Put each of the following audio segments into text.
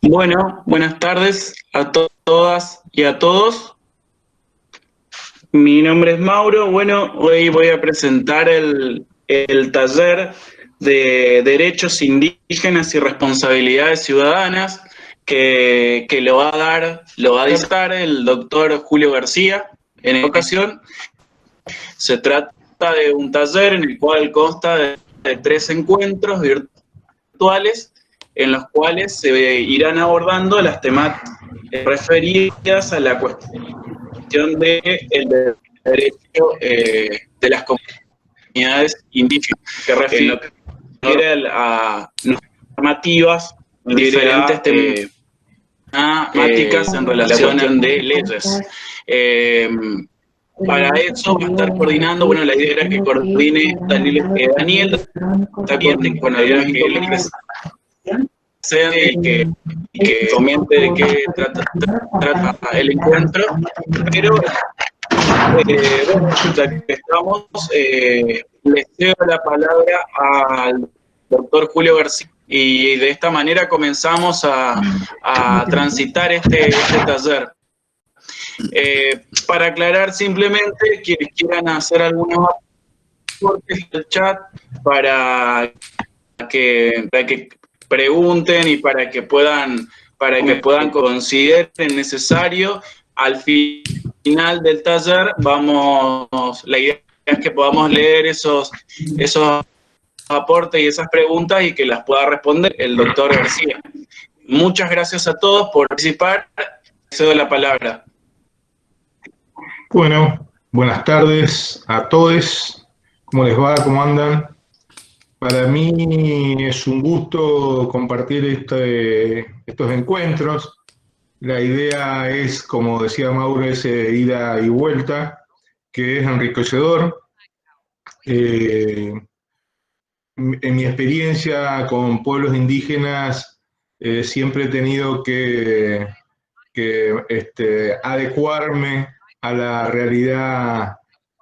Bueno, buenas tardes a todas y a todos. Mi nombre es Mauro. Bueno, hoy voy a presentar el taller de Derechos Indígenas y Responsabilidades Ciudadanas que lo va a dictar el doctor Julio García. En esta ocasión se trata de un taller en el cual consta de 3 encuentros virtuales en los cuales se irán abordando las temáticas referidas a la cuestión del derecho de las comunidades indígenas, que refiere a normativas diferentes temáticas en relación de leyes. Para eso va a estar coordinando, bueno, la idea era que coordine Daniel también con algunos inconvenientes y que comente de qué trata el encuentro, pero bueno, ya que estamos, le cedo la palabra al doctor Julio García y de esta manera comenzamos a transitar este taller. Para aclarar simplemente, quienes quieran hacer algunos aportes en el chat para que pregunten y para que puedan consideren necesario, al final del taller la idea es que podamos leer esos aportes y esas preguntas y que las pueda responder el doctor García. Muchas gracias a todos por participar. Cedo la palabra. Bueno, buenas tardes a todos. ¿Cómo les va? ¿Cómo andan? Para mí es un gusto compartir estos encuentros. La idea es, como decía Mauro, ida y vuelta, que es enriquecedor. En mi experiencia con pueblos indígenas, siempre he tenido que adecuarme a la realidad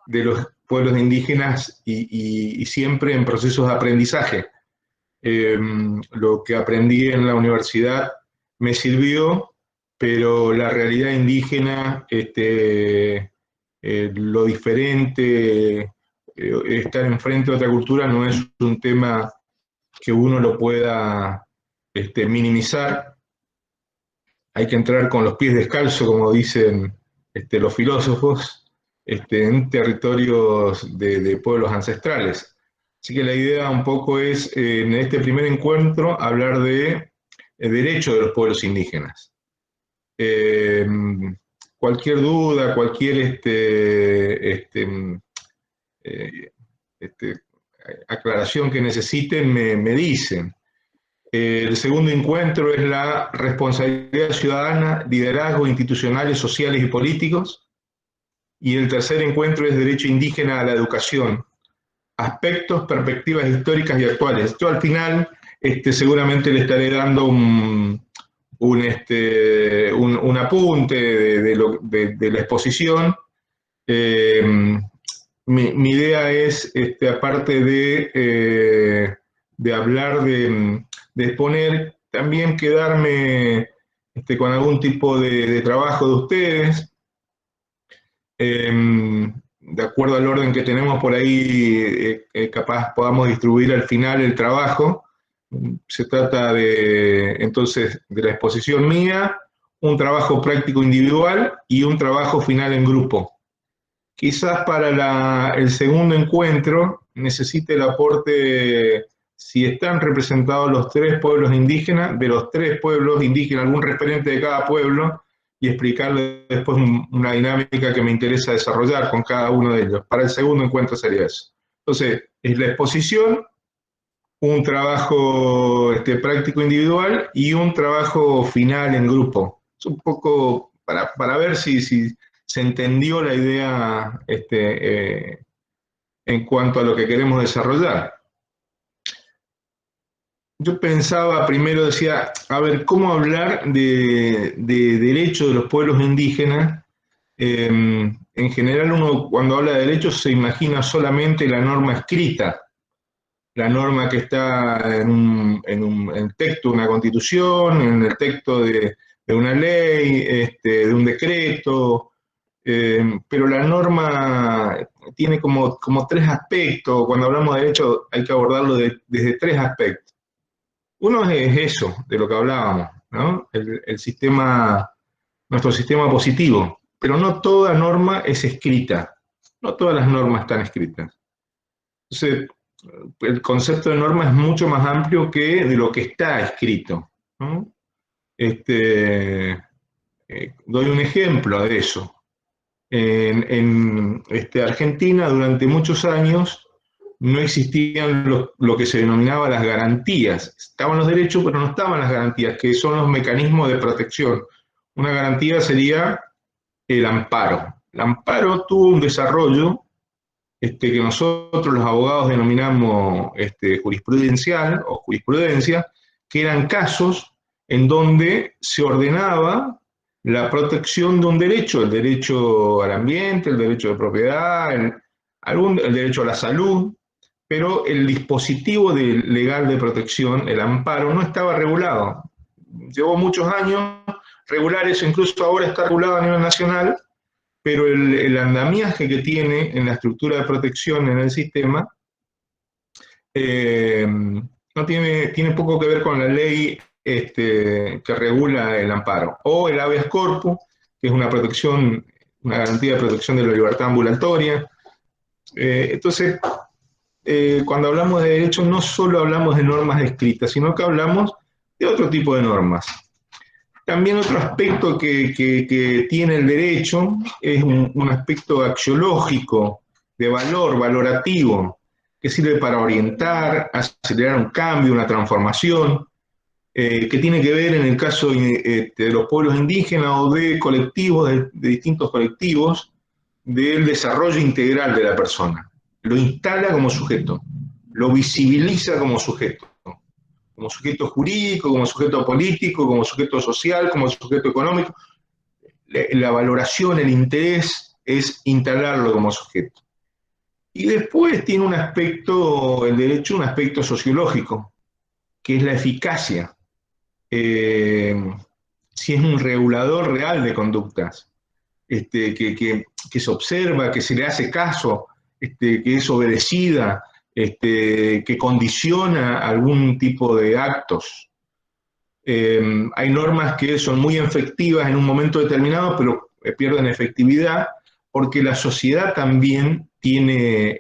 de los pueblos indígenas y siempre en procesos de aprendizaje. Lo que aprendí en la universidad me sirvió, pero la realidad indígena, lo diferente, estar enfrente de otra cultura no es un tema que uno lo pueda minimizar. Hay que entrar con los pies descalzos, como dicen los filósofos, en territorios de pueblos ancestrales. Así que la idea un poco es, en este primer encuentro, hablar de derecho de los pueblos indígenas. Cualquier duda, cualquier aclaración que necesiten, me dicen. El segundo encuentro es la responsabilidad ciudadana, liderazgo institucionales, sociales y políticos. Y el tercer encuentro es derecho indígena a la educación, aspectos, perspectivas históricas y actuales. Yo al final seguramente le estaré dando un apunte de la exposición. Mi idea es, aparte de hablar, de exponer, también quedarme con algún tipo de trabajo de ustedes. De acuerdo al orden que tenemos por ahí, capaz podamos distribuir al final el trabajo. Se trata entonces de la exposición mía, un trabajo práctico individual y un trabajo final en grupo. Quizás para el segundo encuentro necesite el aporte, si están representados los 3 pueblos indígenas, de los 3 pueblos indígenas, algún referente de cada pueblo, y explicarle después una dinámica que me interesa desarrollar con cada uno de ellos. Para el segundo encuentro sería eso. Entonces, es la exposición, un trabajo práctico individual y un trabajo final en grupo. Es un poco para ver si se entendió la idea en cuanto a lo que queremos desarrollar. Yo pensaba, primero decía, a ver, ¿cómo hablar de derechos de los pueblos indígenas? En general uno cuando habla de derechos se imagina solamente la norma escrita, la norma que está en el texto de una constitución, en el texto de una ley, de un decreto, pero la norma tiene como tres aspectos. Cuando hablamos de derecho hay que abordarlo desde tres aspectos. Uno es eso, de lo que hablábamos, ¿no? El sistema, nuestro sistema positivo, pero no toda norma es escrita, no todas las normas están escritas. Entonces, el concepto de norma es mucho más amplio que de lo que está escrito, ¿no? Doy un ejemplo de eso. En Argentina, durante muchos años, no existían lo que se denominaba las garantías. Estaban los derechos, pero no estaban las garantías, que son los mecanismos de protección. Una garantía sería el amparo. El amparo tuvo un desarrollo que nosotros los abogados denominamos jurisprudencial o jurisprudencia, que eran casos en donde se ordenaba la protección de un derecho, el derecho al ambiente, el derecho de propiedad, el derecho a la salud, pero el dispositivo legal de protección, el amparo, no estaba regulado. Llevó muchos años regular eso, incluso ahora está regulado a nivel nacional, pero el andamiaje que tiene en la estructura de protección en el sistema no tiene poco que ver con la ley que regula el amparo, o el habeas corpus, que es una protección, una garantía de protección de la libertad ambulatoria. Entonces, cuando hablamos de derechos, no solo hablamos de normas escritas, sino que hablamos de otro tipo de normas. También otro aspecto que tiene el derecho es un aspecto axiológico, de valor, valorativo, que sirve para orientar, acelerar un cambio, una transformación, que tiene que ver en el caso de los pueblos indígenas o de colectivos, de distintos colectivos, del desarrollo integral de la persona. Lo instala como sujeto, lo visibiliza como sujeto jurídico, como sujeto político, como sujeto social, como sujeto económico. La valoración, el interés es instalarlo como sujeto. Y después tiene un aspecto, el derecho, un aspecto sociológico, que es la eficacia. Si es un regulador real de conductas, que se observa, que se le hace caso, que es obedecida, que condiciona algún tipo de actos. Hay normas que son muy efectivas en un momento determinado, pero pierden efectividad porque la sociedad también tiene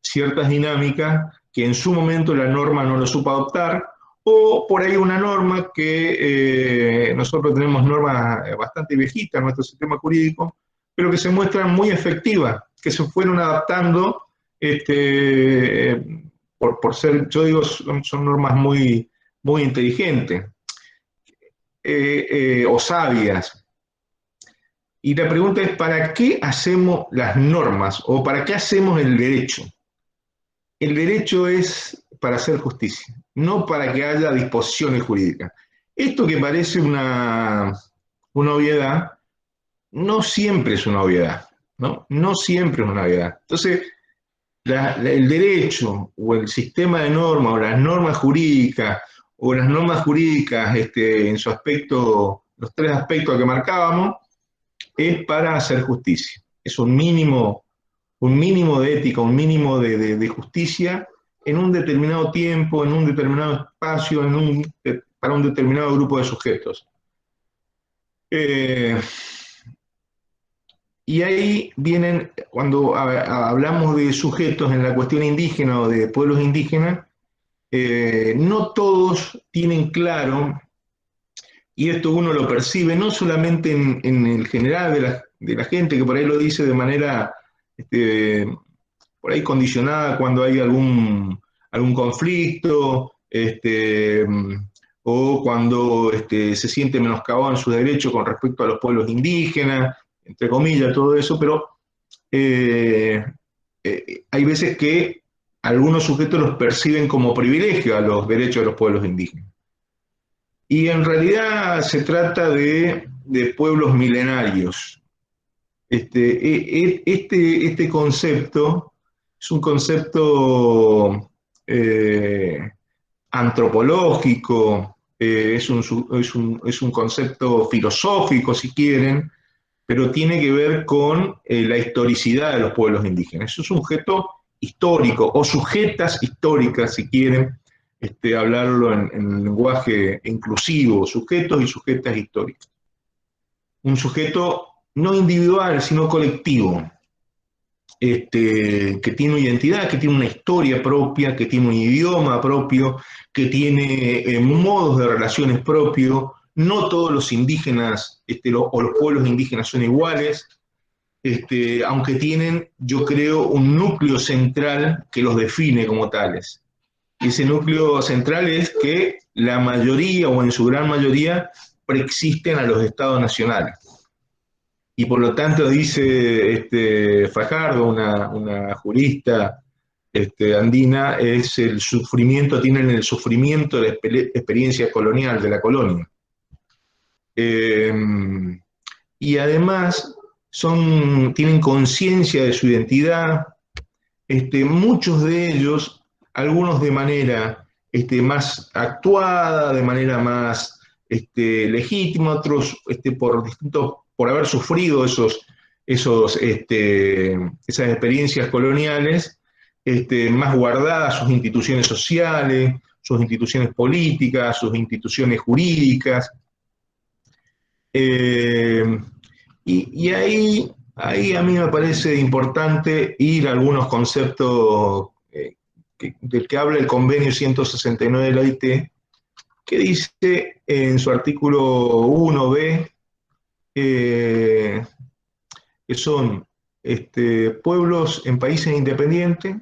ciertas dinámicas que en su momento la norma no lo supo adoptar, o por ahí una norma que nosotros tenemos normas bastante viejitas en nuestro sistema jurídico, pero que se muestran muy efectivas, que se fueron adaptando por ser, yo digo, son normas muy, muy inteligentes o sabias. Y la pregunta es, ¿para qué hacemos las normas o para qué hacemos el derecho? El derecho es para hacer justicia, no para que haya disposiciones jurídicas. Esto que parece una obviedad, no siempre es una obviedad, ¿no? No siempre es una obviedad. Entonces, el derecho o el sistema de normas o las normas jurídicas en su aspecto, los tres aspectos que marcábamos, es para hacer justicia. Es un mínimo de ética, un mínimo de justicia en un determinado tiempo, en un determinado espacio, para un determinado grupo de sujetos. Y ahí vienen, cuando hablamos de sujetos en la cuestión indígena o de pueblos indígenas, no todos tienen claro, y esto uno lo percibe no solamente en el general de la gente, que por ahí lo dice de manera por ahí condicionada cuando hay algún conflicto, o cuando se siente menoscabado en sus derechos con respecto a los pueblos indígenas, entre comillas, todo eso, pero hay veces que algunos sujetos los perciben como privilegio a los derechos de los pueblos indígenas. Y en realidad se trata de pueblos milenarios. Este concepto es un concepto antropológico, es un concepto filosófico, si quieren, pero tiene que ver con la historicidad de los pueblos indígenas. Es un sujeto histórico, o sujetas históricas, si quieren hablarlo en lenguaje inclusivo, sujetos y sujetas históricas. Un sujeto no individual, sino colectivo, que tiene una identidad, que tiene una historia propia, que tiene un idioma propio, que tiene modos de relaciones propios. No todos los indígenas o los pueblos indígenas son iguales, aunque tienen, yo creo, un núcleo central que los define como tales. Y ese núcleo central es que la mayoría, o en su gran mayoría, preexisten a los estados nacionales. Y por lo tanto, dice Fajardo, una jurista andina, es el sufrimiento, tienen el sufrimiento de la experiencia colonial, de la colonia. Y además tienen conciencia de su identidad, muchos de ellos, algunos de manera más actuada, de manera más legítima, otros por haber sufrido esas experiencias coloniales, más guardadas sus instituciones sociales, sus instituciones políticas, sus instituciones jurídicas. Y ahí a mí me parece importante ir a algunos conceptos del que habla el convenio 169 de la OIT, que dice en su artículo 1b que son pueblos en países independientes,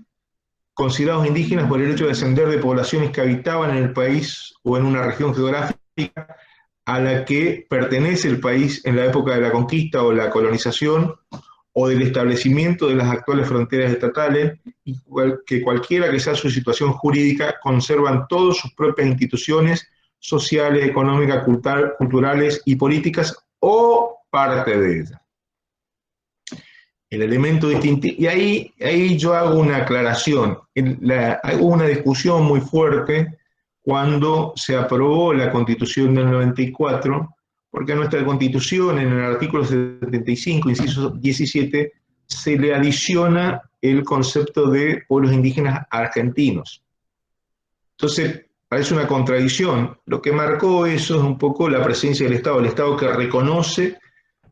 considerados indígenas por el hecho de descender de poblaciones que habitaban en el país o en una región geográfica a la que pertenece el país en la época de la conquista o la colonización o del establecimiento de las actuales fronteras estatales, y que cualquiera que sea su situación jurídica conservan todas sus propias instituciones sociales, económicas, culturales y políticas o parte de ellas. El elemento distintivo, y ahí yo hago una aclaración, hubo una discusión muy fuerte cuando se aprobó la Constitución del 94, porque a nuestra Constitución, en el artículo 75, inciso 17, se le adiciona el concepto de pueblos indígenas argentinos. Entonces, parece una contradicción. Lo que marcó eso es un poco la presencia del el Estado que reconoce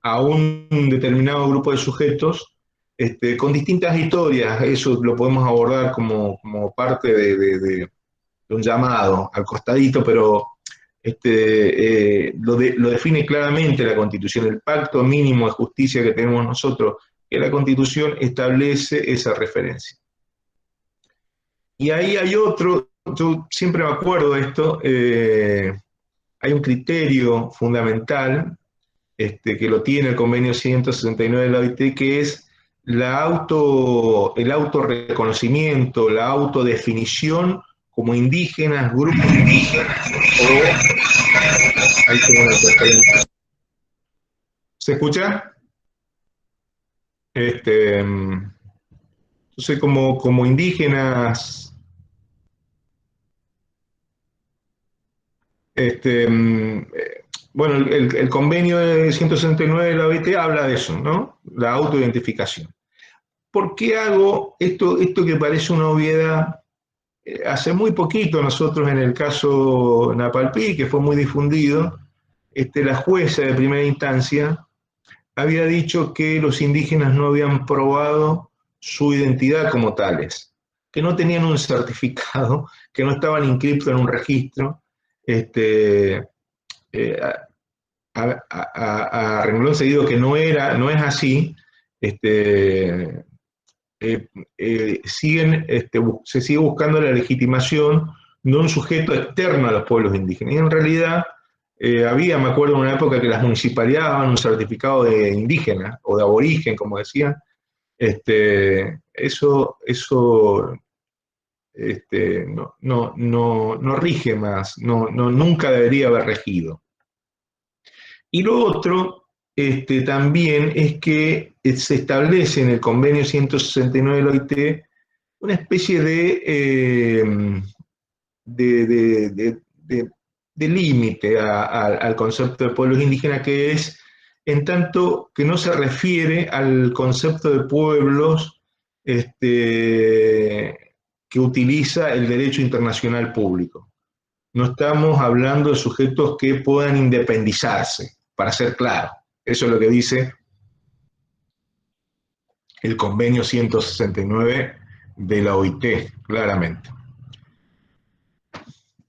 a un determinado grupo de sujetos con distintas historias. Eso lo podemos abordar como parte de un llamado al costadito, pero lo define claramente la Constitución, el pacto mínimo de justicia que tenemos nosotros, que la Constitución establece esa referencia. Y ahí hay otro, yo siempre me acuerdo de esto, hay un criterio fundamental que lo tiene el convenio 169 de la OIT, que es el autorreconocimiento, la autodefinición como indígenas, grupos indígenas, ahí ¿se escucha? Entonces, como indígenas, bueno, el convenio de 169 de la OIT habla de eso, ¿no? La autoidentificación. ¿Por qué hago esto que parece una obviedad? Hace muy poquito nosotros, en el caso Napalpí, que fue muy difundido, la jueza de primera instancia había dicho que los indígenas no habían probado su identidad como tales, que no tenían un certificado, que no estaban inscritos en un registro. A renglón seguido que no es así, se sigue buscando la legitimación de un sujeto externo a los pueblos indígenas. Y en realidad me acuerdo en una época que las municipalidades daban un certificado de indígena o de aborigen, como decían. Eso no rige más, nunca debería haber regido. Y lo otro también es que se establece en el convenio 169 de la OIT una especie de límite al concepto de pueblos indígenas, que es en tanto que no se refiere al concepto de pueblos que utiliza el derecho internacional público. No estamos hablando de sujetos que puedan independizarse, para ser claro. Eso es lo que dice el convenio 169 de la OIT, claramente.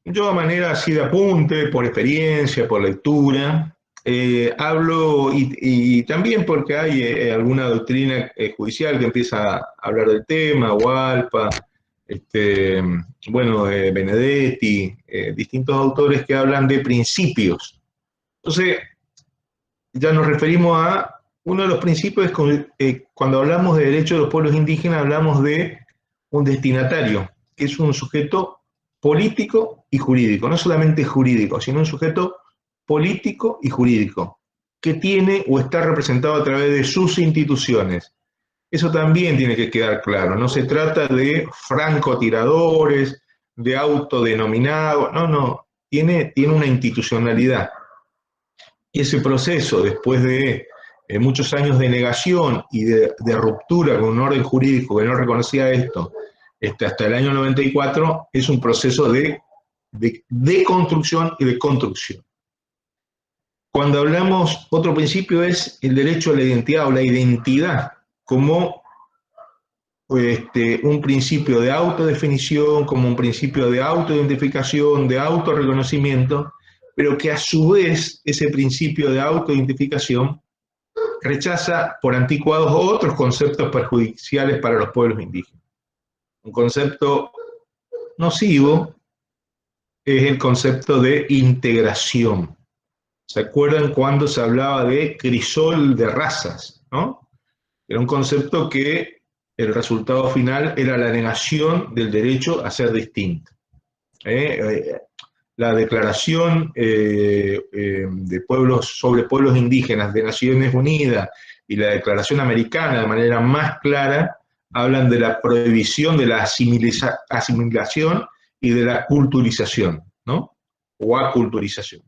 Yo, a manera así de apunte, por experiencia, por lectura, hablo, y también porque hay alguna doctrina judicial que empieza a hablar del tema, Hualpa, Benedetti, distintos autores que hablan de principios. Entonces, ya nos referimos a uno de los principios, cuando hablamos de derechos de los pueblos indígenas, hablamos de un destinatario, que es un sujeto político y jurídico, no solamente jurídico, sino un sujeto político y jurídico, que tiene o está representado a través de sus instituciones. Eso también tiene que quedar claro, no se trata de francotiradores, de autodenominados, no, tiene una institucionalidad. Y ese proceso, después de muchos años de negación y de ruptura con un orden jurídico que no reconocía esto, hasta el año 94, es un proceso de construcción y de construcción. Cuando hablamos, otro principio es el derecho a la identidad o la identidad como un principio de autodefinición, como un principio de autoidentificación, de autorreconocimiento, pero que a su vez ese principio de autoidentificación rechaza por anticuados otros conceptos perjudiciales para los pueblos indígenas. Un concepto nocivo es el concepto de integración. ¿Se acuerdan cuando se hablaba de crisol de razas, ¿no? Era un concepto que el resultado final era la negación del derecho a ser distinto. La Declaración de pueblos, sobre pueblos indígenas de Naciones Unidas y la Declaración Americana, de manera más clara, hablan de la prohibición de la asimilación y de la culturización, ¿no? O aculturización.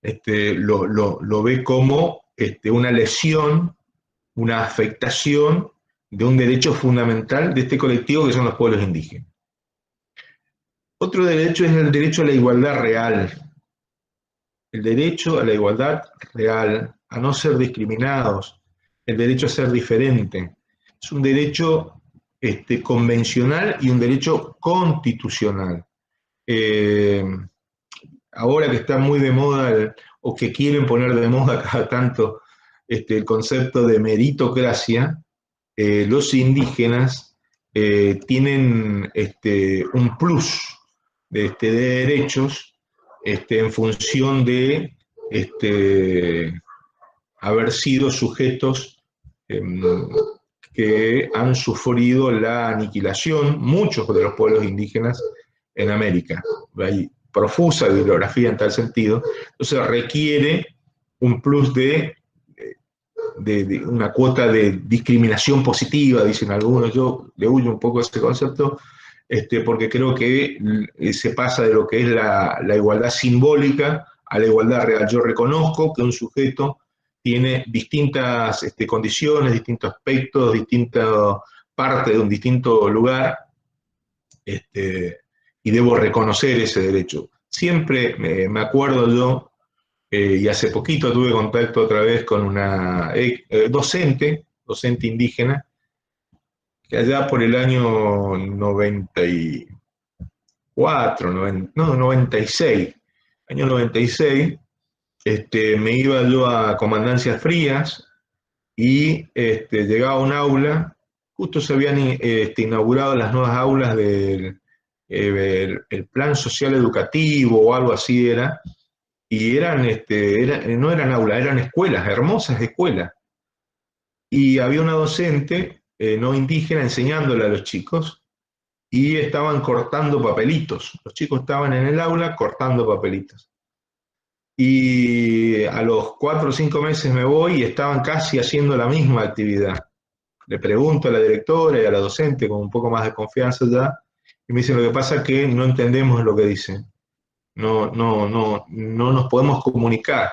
Lo ve como una lesión, una afectación de un derecho fundamental de este colectivo que son los pueblos indígenas. Otro derecho es el derecho a la igualdad real. El derecho a la igualdad real, a no ser discriminados, el derecho a ser diferente. Es un derecho convencional y un derecho constitucional. Ahora que está muy de moda, o que quieren poner de moda cada tanto el concepto de meritocracia, los indígenas tienen un plus de derechos en función de haber sido sujetos que han sufrido la aniquilación, muchos de los pueblos indígenas en América. Hay profusa bibliografía en tal sentido, entonces requiere un plus de una cuota de discriminación positiva, dicen algunos. Yo le huyo un poco a ese concepto, porque creo que se pasa de lo que es la igualdad simbólica a la igualdad real. Yo reconozco que un sujeto tiene distintas condiciones, distintos aspectos, distintas partes de un distinto lugar, y debo reconocer ese derecho. Siempre me acuerdo yo, y hace poquito tuve contacto otra vez con una docente indígena, que allá por el año 96, año 96, me iba yo a Comandancias Frías y llegaba a un aula, justo se habían inaugurado las nuevas aulas del el plan social educativo o algo así era, y no eran aulas, eran escuelas, hermosas escuelas. Y había una docente no indígena enseñándole a los chicos, y estaban cortando papelitos. Los chicos estaban en el aula cortando papelitos. Y a los 4 o 5 meses me voy y estaban casi haciendo la misma actividad. Le pregunto a la directora y a la docente con un poco más de confianza ya, y me dicen, lo que pasa es que no entendemos lo que dicen, no nos podemos comunicar.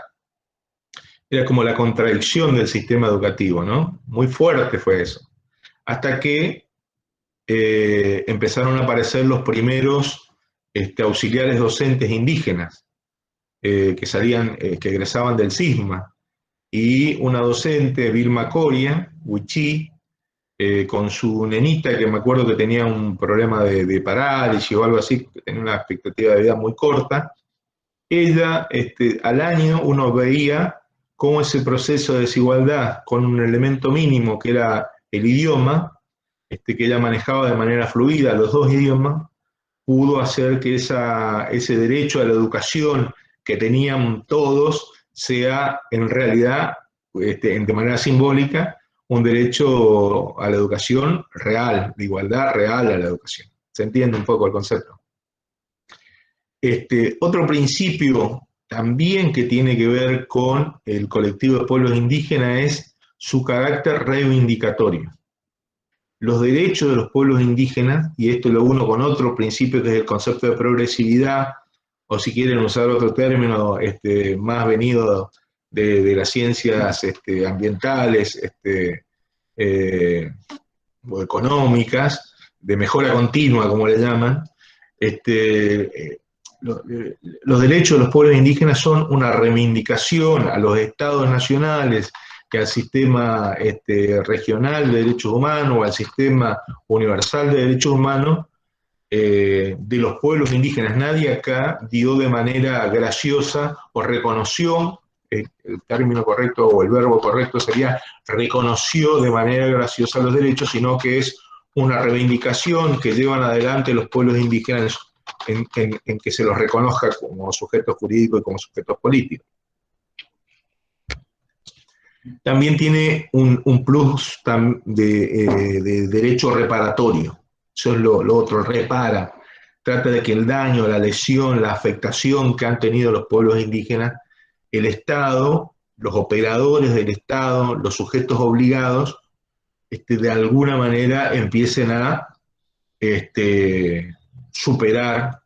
Era como la contradicción del sistema educativo, ¿no? Muy fuerte fue eso. Hasta que empezaron a aparecer los primeros auxiliares docentes indígenas que salían, que egresaban del CISMA, y una docente, Vilma Coria, Huichí, con su nenita, que me acuerdo que tenía un problema de parálisis o algo así, que tenía una expectativa de vida muy corta. Ella, al año uno veía cómo ese proceso de desigualdad, con un elemento mínimo que era el idioma, que ella manejaba de manera fluida los dos idiomas, pudo hacer que ese derecho a la educación que tenían todos sea en realidad, de manera simbólica, un derecho a la educación real, de igualdad real a la educación. ¿Se entiende un poco el concepto? Otro principio también que tiene que ver con el colectivo de pueblos indígenas es su carácter reivindicatorio. Los derechos de los pueblos indígenas, y esto lo uno con otro principio que es el concepto de progresividad, o si quieren usar otro término más venido de las ciencias ambientales o económicas, de mejora continua, como le llaman, los derechos de los pueblos indígenas son una reivindicación a los estados nacionales, que al sistema regional de derechos humanos o al sistema universal de derechos humanos de los pueblos indígenas. Nadie acá dio de manera graciosa o reconoció, el término correcto o el verbo correcto sería reconoció de manera graciosa los derechos, sino que es una reivindicación que llevan adelante los pueblos indígenas en que se los reconozca como sujetos jurídicos y como sujetos políticos. También tiene un plus de derecho reparatorio. Eso es lo otro, repara. Trata de que el daño, la lesión, la afectación que han tenido los pueblos indígenas, el Estado, los operadores del Estado, los sujetos obligados, de alguna manera empiecen a superar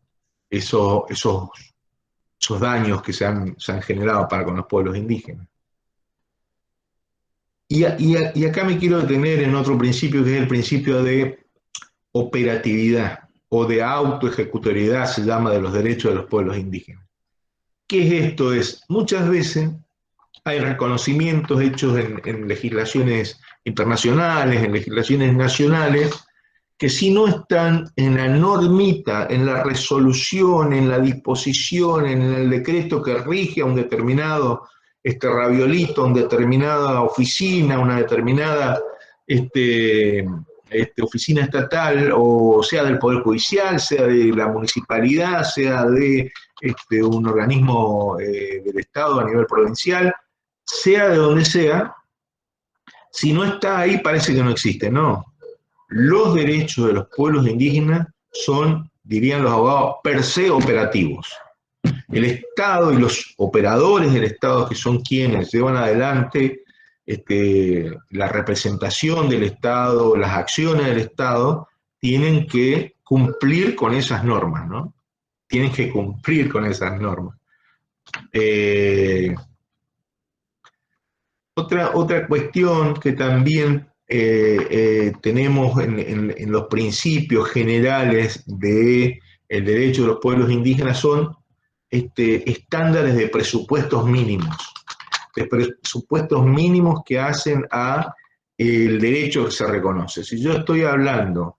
esos daños que se han generado para con los pueblos indígenas. Y acá me quiero detener en otro principio, que es el principio de operatividad o de autoejecutoriedad, se llama, de los derechos de los pueblos indígenas. ¿Qué es esto? Muchas veces hay reconocimientos hechos en legislaciones internacionales, en legislaciones nacionales, que si no están en la normita, en la resolución, en la disposición, en el decreto que rige a un determinado raviolito, a una determinada oficina, una determinada oficina estatal, o sea del Poder Judicial, sea de la municipalidad, sea de un organismo del Estado a nivel provincial, sea de donde sea, si no está ahí parece que no existe, no. Los derechos de los pueblos indígenas son, dirían los abogados, per se operativos. El Estado y los operadores del Estado, que son quienes llevan adelante la representación del Estado, las acciones del Estado, tienen que cumplir con esas normas, ¿no? Tienen que cumplir con esas normas. Otra cuestión que también tenemos en los principios generales del derecho de los pueblos indígenas son estándares de presupuestos mínimos. De presupuestos mínimos que hacen a el derecho que se reconoce. Si yo estoy hablando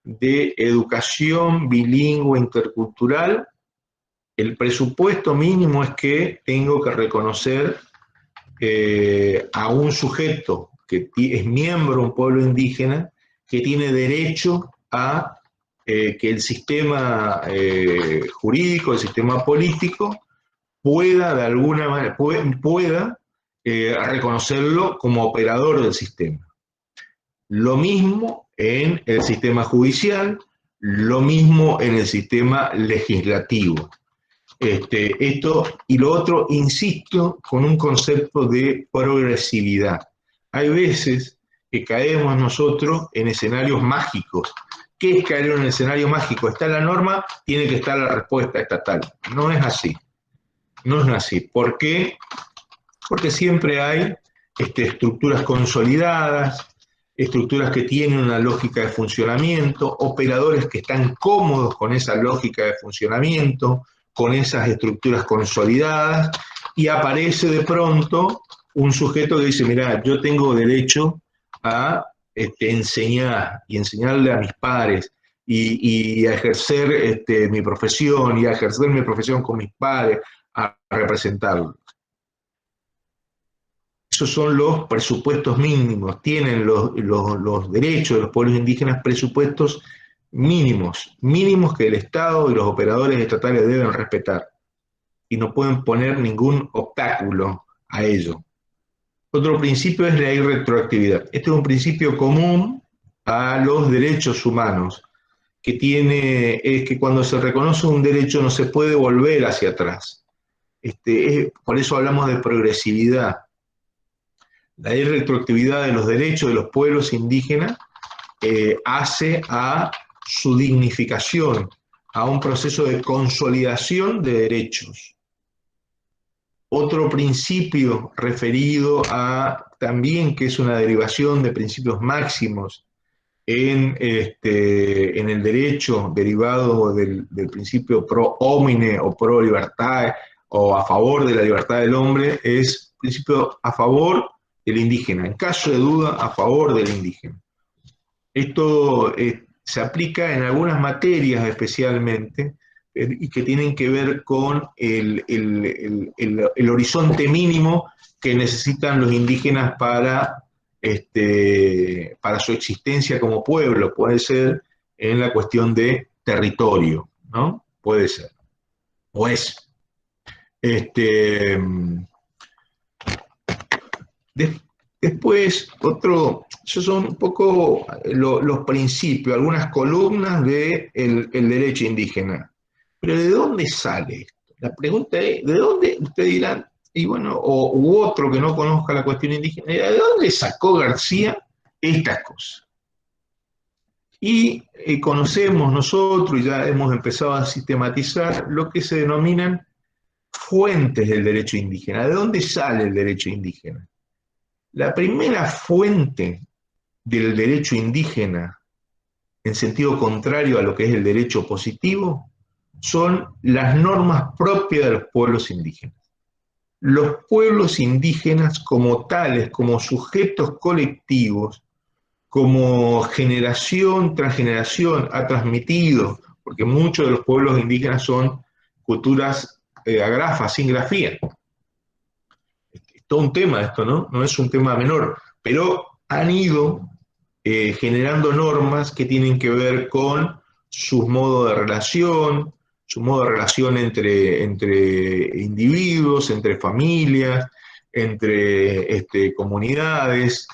de educación bilingüe intercultural, el presupuesto mínimo es que tengo que reconocer a un sujeto que es miembro de un pueblo indígena que tiene derecho a que el sistema jurídico, el sistema político, pueda de alguna manera, pueda reconocerlo como operador del sistema. Lo mismo en el sistema judicial, lo mismo en el sistema legislativo. Esto y lo otro, insisto, con un concepto de progresividad. Hay veces que caemos nosotros en escenarios mágicos. ¿Qué es caer en un escenario mágico? Está la norma, tiene que estar la respuesta estatal. No es así. No es así. ¿Por qué? Porque siempre hay estructuras consolidadas, estructuras que tienen una lógica de funcionamiento, operadores que están cómodos con esa lógica de funcionamiento, con esas estructuras consolidadas, y aparece de pronto un sujeto que dice, mira, yo tengo derecho a enseñar y enseñarle a mis pares y a ejercer mi profesión y a ejercer mi profesión con mis pares, a representarlos. Esos son los presupuestos mínimos. Tienen los derechos de los pueblos indígenas presupuestos mínimos, mínimos que el Estado y los operadores estatales deben respetar. Y no pueden poner ningún obstáculo a ello. Otro principio es la irretroactividad. Este es un principio común a los derechos humanos, que es que cuando se reconoce un derecho no se puede volver hacia atrás. Por eso hablamos de progresividad. La irretroactividad de los derechos de los pueblos indígenas hace a su dignificación, a un proceso de consolidación de derechos. Otro principio referido a también que es una derivación de principios máximos en el derecho derivado del principio pro homine o pro libertad o a favor de la libertad del hombre, es principio a favor del indígena, en caso de duda, a favor del indígena. Esto se aplica en algunas materias especialmente, y que tienen que ver con el horizonte mínimo que necesitan los indígenas para su existencia como pueblo. Puede ser en la cuestión de territorio, ¿no? Puede ser. O es. Después, esos son un poco los principios, algunas columnas del derecho indígena. Pero ¿de dónde sale esto? La pregunta es, ¿de dónde? Ustedes dirán, y bueno, u otro que no conozca la cuestión indígena, ¿de dónde sacó García estas cosas? Y conocemos nosotros, y ya hemos empezado a sistematizar, lo que se denominan fuentes del derecho indígena. ¿De dónde sale el derecho indígena? La primera fuente del derecho indígena, en sentido contrario a lo que es el derecho positivo, son las normas propias de los pueblos indígenas. Los pueblos indígenas como tales, como sujetos colectivos, como generación tras generación ha transmitido, porque muchos de los pueblos indígenas son culturas agrafas, sin grafía. Es todo un tema esto, ¿no? No es un tema menor, pero han ido generando normas que tienen que ver con sus modos de relación, su modo de relación entre individuos, entre familias, entre comunidades,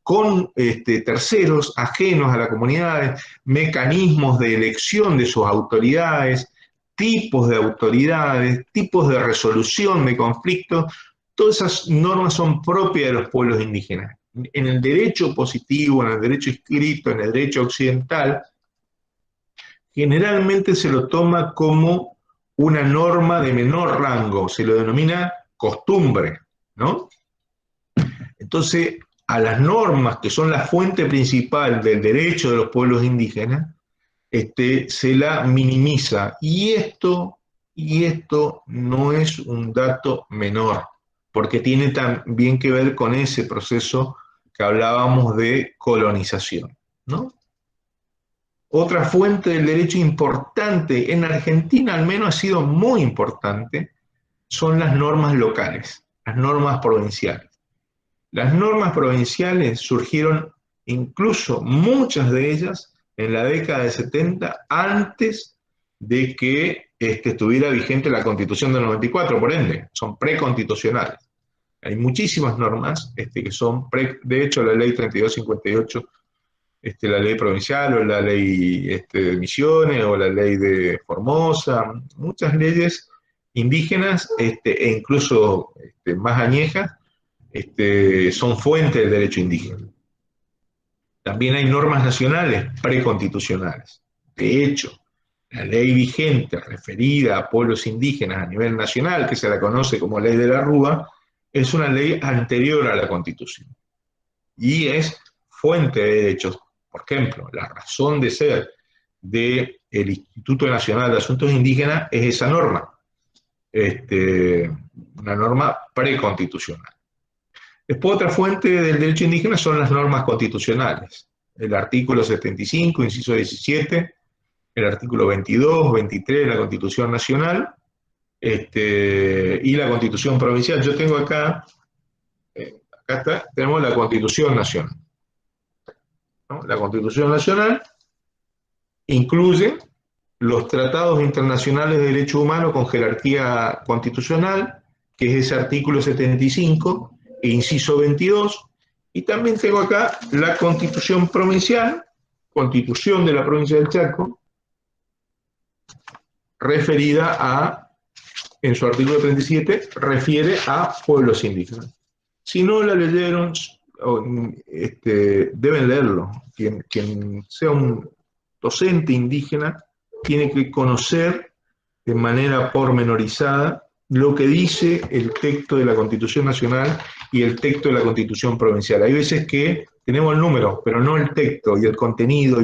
con terceros ajenos a la comunidad, mecanismos de elección de sus autoridades, tipos de resolución de conflictos. Todas esas normas son propias de los pueblos indígenas. En el derecho positivo, en el derecho escrito, en el derecho occidental, generalmente se lo toma como una norma de menor rango, se lo denomina costumbre, ¿no? Entonces, a las normas que son la fuente principal del derecho de los pueblos indígenas, se la minimiza. Y esto no es un dato menor, porque tiene también que ver con ese proceso que hablábamos de colonización, ¿no? Otra fuente del derecho importante, en Argentina al menos ha sido muy importante, son las normas locales, las normas provinciales. Las normas provinciales surgieron, incluso muchas de ellas, en la década de 70, antes de que estuviera vigente la Constitución del 94, por ende, son preconstitucionales. Hay muchísimas normas que son, de hecho, la ley 3258, la ley provincial, o la ley de Misiones, o la ley de Formosa, muchas leyes indígenas, e incluso más añejas, son fuente del derecho indígena. También hay normas nacionales preconstitucionales. De hecho, la ley vigente referida a pueblos indígenas a nivel nacional, que se la conoce como Ley de la Rúa, es una ley anterior a la Constitución y es fuente de derechos. Por ejemplo, la razón de ser del Instituto Nacional de Asuntos Indígenas es esa norma, una norma preconstitucional. Después, otra fuente del derecho indígena son las normas constitucionales. El artículo 75, inciso 17, el artículo 22, 23 de la Constitución Nacional, y la Constitución Provincial. Yo tengo acá está, tenemos la Constitución Nacional, ¿no? La Constitución Nacional incluye los tratados internacionales de derechos humanos con jerarquía constitucional, que es ese artículo 75, e inciso 22, y también tengo acá la Constitución Provincial, Constitución de la Provincia del Chaco, referida a, en su artículo 37, refiere a pueblos indígenas. Si no la leyeron, deben leerlo. Quien sea un docente indígena tiene que conocer de manera pormenorizada lo que dice el texto de la Constitución Nacional y el texto de la Constitución Provincial. Hay veces que tenemos el número, pero no el texto y el contenido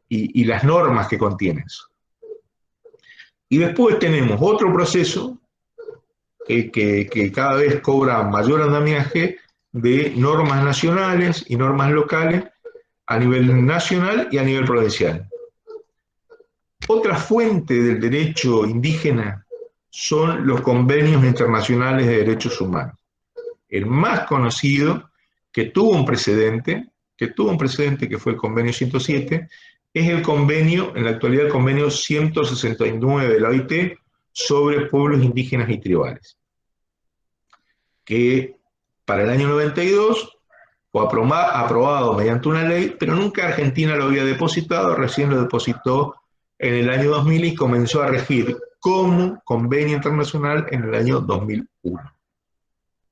y las normas que contiene eso. Y después tenemos otro proceso que cada vez cobra mayor andamiaje de normas nacionales y normas locales a nivel nacional y a nivel provincial. Otra fuente del derecho indígena son los convenios internacionales de derechos humanos. El más conocido, que tuvo un precedente que fue el convenio 107, es el convenio, en la actualidad el convenio 169 de la OIT sobre pueblos indígenas y tribales, que para el año 92 fue aprobado mediante una ley, pero nunca Argentina lo había depositado, recién lo depositó en el año 2000 y comenzó a regir como convenio internacional en el año 2001.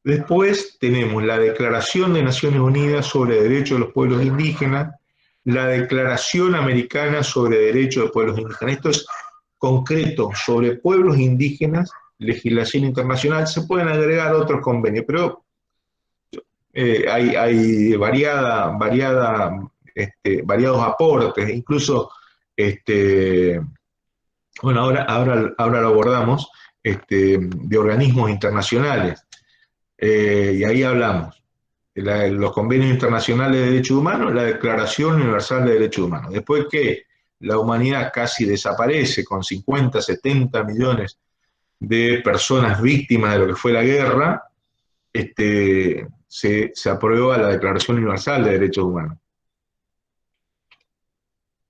Después tenemos la Declaración de Naciones Unidas sobre Derechos de los Pueblos Indígenas, la Declaración Americana sobre Derechos de Pueblos Indígenas. Esto es concreto sobre pueblos indígenas, legislación internacional. Se pueden agregar otros convenios, pero hay variados aportes, incluso, bueno, ahora lo abordamos, de organismos internacionales. Y ahí hablamos de los convenios internacionales de derechos humanos, la Declaración Universal de Derechos Humanos. Después que la humanidad casi desaparece con 50, 70 millones de personas víctimas de lo que fue la guerra, se aprueba la Declaración Universal de Derechos Humanos.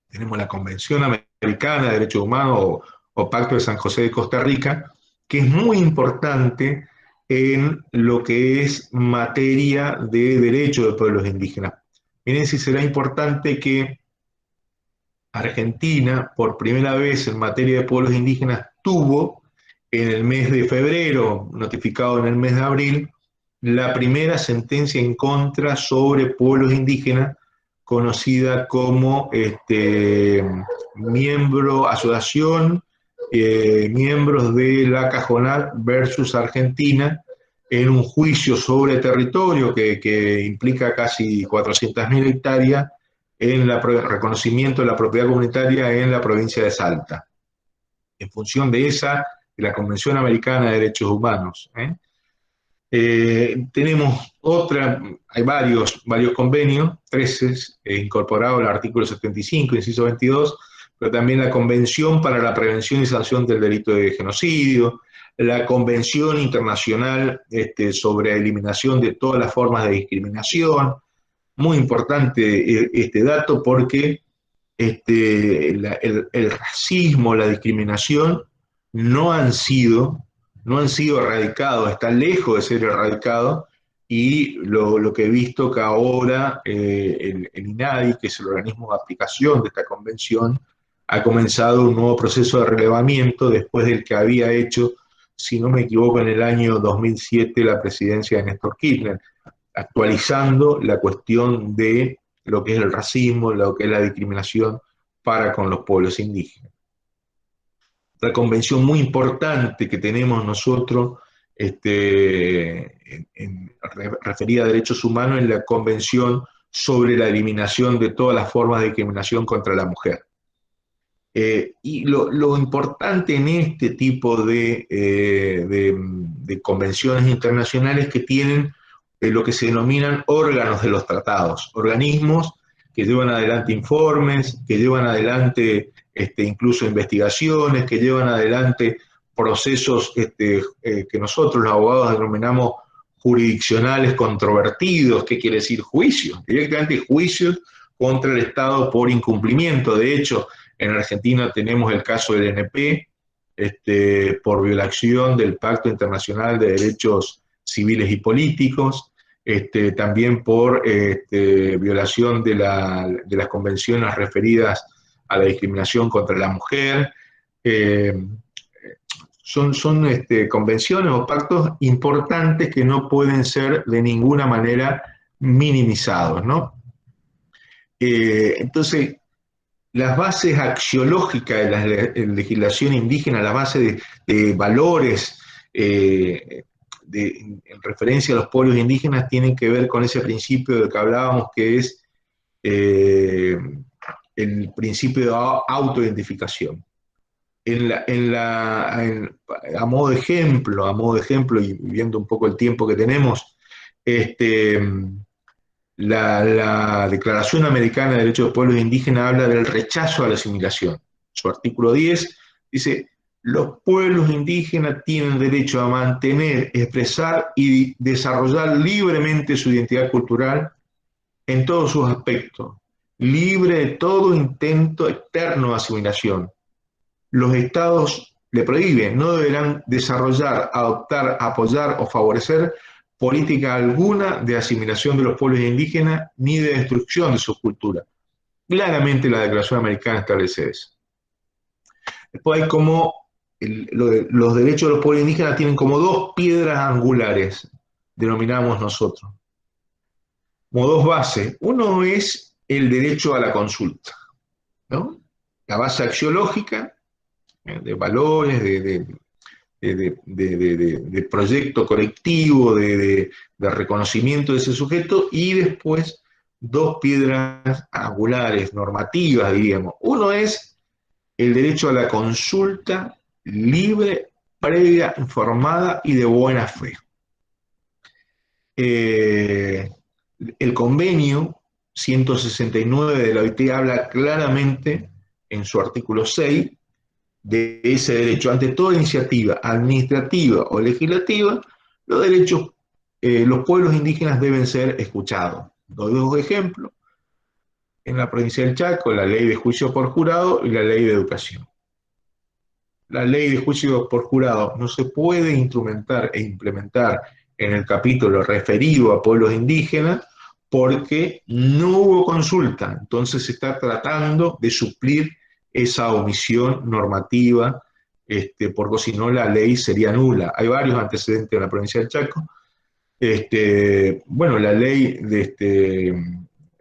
Tenemos la Convención Americana de Derechos Humanos o Pacto de San José de Costa Rica, que es muy importante en lo que es materia de derechos de pueblos indígenas. Miren si será importante que Argentina, por primera vez en materia de pueblos indígenas, tuvo en el mes de febrero, notificado en el mes de abril, la primera sentencia en contra sobre pueblos indígenas, conocida como asociación miembros de la Cajonat versus Argentina, en un juicio sobre territorio que implica casi 400.000 hectáreas en el reconocimiento de la propiedad comunitaria en la provincia de Salta, en función de de la Convención Americana de Derechos Humanos. Tenemos hay varios convenios, 13 incorporados al artículo 75, inciso 22, pero también la Convención para la Prevención y Sanción del Delito de Genocidio, la Convención Internacional sobre Eliminación de todas las formas de discriminación. Muy importante este dato porque el racismo, la discriminación no han sido erradicados, están lejos de ser erradicados, y lo que he visto que ahora el INADI, que es el organismo de aplicación de esta convención, ha comenzado un nuevo proceso de relevamiento después del que había hecho si no me equivoco, en el año 2007 la presidencia de Néstor Kirchner, actualizando la cuestión de lo que es el racismo, lo que es la discriminación para con los pueblos indígenas. Otra convención muy importante que tenemos nosotros referida a derechos humanos es la Convención sobre la eliminación de todas las formas de discriminación contra la mujer. Y lo importante en este tipo de convenciones internacionales es que tienen lo que se denominan órganos de los tratados, organismos que llevan adelante informes, que llevan adelante incluso investigaciones, que llevan adelante procesos que nosotros los abogados denominamos jurisdiccionales controvertidos. ¿Qué quiere decir? Juicios, directamente juicios contra el Estado por incumplimiento. De hecho, en Argentina tenemos el caso del NP, por violación del Pacto Internacional de Derechos Civiles y Políticos, también por violación de las convenciones referidas a la discriminación contra la mujer. Son convenciones o pactos importantes que no pueden ser de ninguna manera minimizados, ¿no? Entonces, las bases axiológicas de la legislación indígena, la base de valores en referencia a los pueblos indígenas, tienen que ver con ese principio del que hablábamos, que es el principio de autoidentificación. A modo de ejemplo, y viendo un poco el tiempo que tenemos, la Declaración Americana de Derechos de los Pueblos Indígenas habla del rechazo a la asimilación. Su artículo 10 dice: los pueblos indígenas tienen derecho a mantener, expresar y desarrollar libremente su identidad cultural en todos sus aspectos, libre de todo intento externo de asimilación. Los estados le prohíben, no deberán desarrollar, adoptar, apoyar o favorecer política alguna de asimilación de los pueblos indígenas ni de destrucción de su cultura. Claramente la Declaración Americana establece eso. Después hay como los derechos de los pueblos indígenas tienen como dos piedras angulares, denominamos nosotros, como dos bases. Uno es el derecho a la consulta, ¿no? La base axiológica, de valores, de proyecto colectivo, de reconocimiento de ese sujeto, y después dos piedras angulares, normativas, diríamos. Uno es el derecho a la consulta libre, previa, informada y de buena fe. El convenio 169 de la OIT habla claramente en su artículo 6 de ese derecho. Ante toda iniciativa administrativa o legislativa, los pueblos indígenas deben ser escuchados. Doy dos ejemplos. En la provincia del Chaco, la ley de juicio por jurado y la ley de educación. La ley de juicio por jurado no se puede instrumentar e implementar en el capítulo referido a pueblos indígenas porque no hubo consulta. Entonces se está tratando de suplir esa omisión normativa, porque si no la ley sería nula. Hay varios antecedentes en la provincia del Chaco. Bueno, la ley de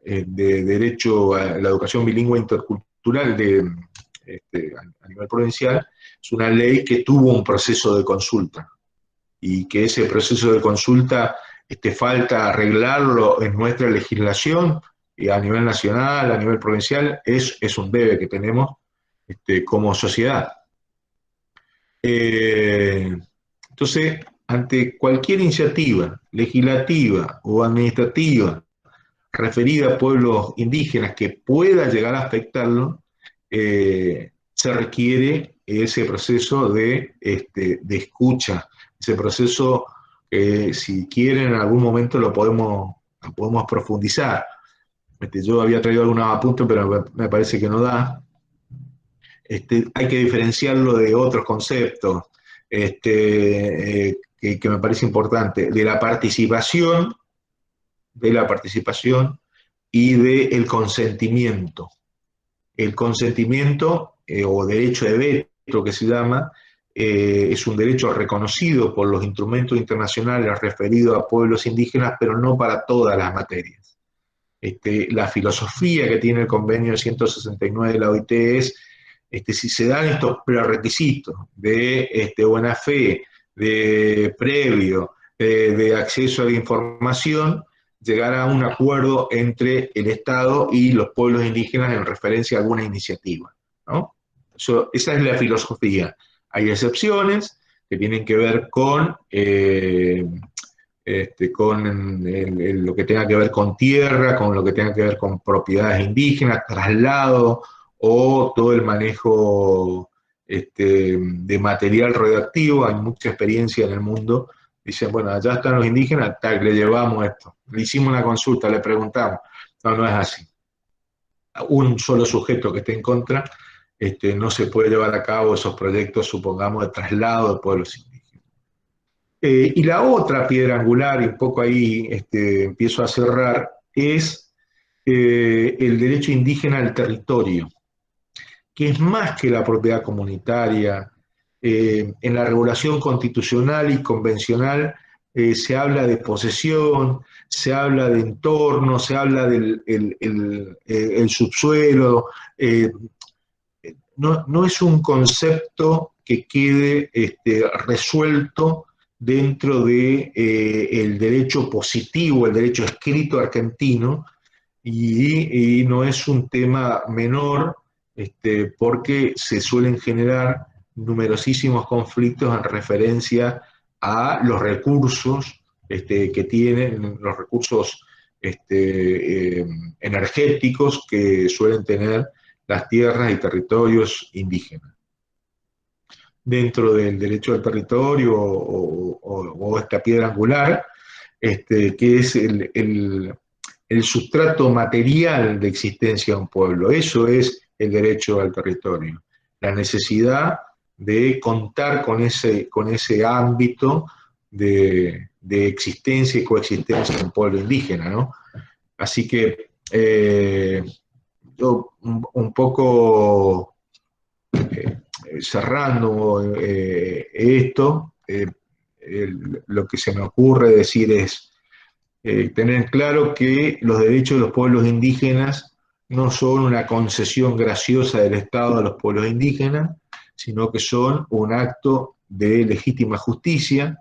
derecho a la educación bilingüe intercultural a nivel provincial es una ley que tuvo un proceso de consulta y que ese proceso de consulta falta arreglarlo en nuestra legislación y a nivel nacional, a nivel provincial, es un debe que tenemos como sociedad. Entonces, ante cualquier iniciativa legislativa o administrativa referida a pueblos indígenas que pueda llegar a afectarlo, se requiere ese proceso de escucha, ese proceso que si quieren en algún momento lo podemos profundizar. Yo había traído algunos apuntes, pero me parece que no da. Hay que diferenciarlo de otros conceptos que me parece importante, de la participación y del consentimiento. El consentimiento o derecho de veto que se llama, es un derecho reconocido por los instrumentos internacionales referidos a pueblos indígenas, pero no para todas las materias. La filosofía que tiene el convenio 169 de la OIT es, si se dan estos prerequisitos de buena fe, de previo, de acceso a la información, llegar a un acuerdo entre el Estado y los pueblos indígenas en referencia a alguna iniciativa, ¿no? Esa es la filosofía. Hay excepciones que tienen que ver con lo que tenga que ver con tierra, con lo que tenga que ver con propiedades indígenas, traslado o todo el manejo de material radioactivo. Hay mucha experiencia en el mundo. Dicen, bueno, allá están los indígenas, tal, le llevamos esto. Le hicimos una consulta, le preguntamos. No, no es así. Un solo sujeto que esté en contra, no se puede llevar a cabo esos proyectos, supongamos, de traslado de pueblos indígenas. Y la otra piedra angular, y un poco ahí empiezo a cerrar, es el derecho indígena al territorio, que es más que la propiedad comunitaria. En la regulación constitucional y convencional se habla de posesión, se habla de entorno, se habla del el subsuelo. No es un concepto que quede resuelto dentro de el derecho positivo, el derecho escrito argentino, y no es un tema menor, porque se suelen generar numerosísimos conflictos en referencia a los recursos que tienen, los recursos energéticos que suelen tener las tierras y territorios indígenas. Dentro del derecho al territorio o esta piedra angular, que es el sustrato material de existencia de un pueblo. Eso es el derecho al territorio. La necesidad de contar con ese ámbito de existencia y coexistencia de un pueblo indígena, ¿no? Así que yo un poco cerrando esto, lo que se me ocurre decir es tener claro que los derechos de los pueblos indígenas no son una concesión graciosa del Estado a los pueblos indígenas, sino que son un acto de legítima justicia,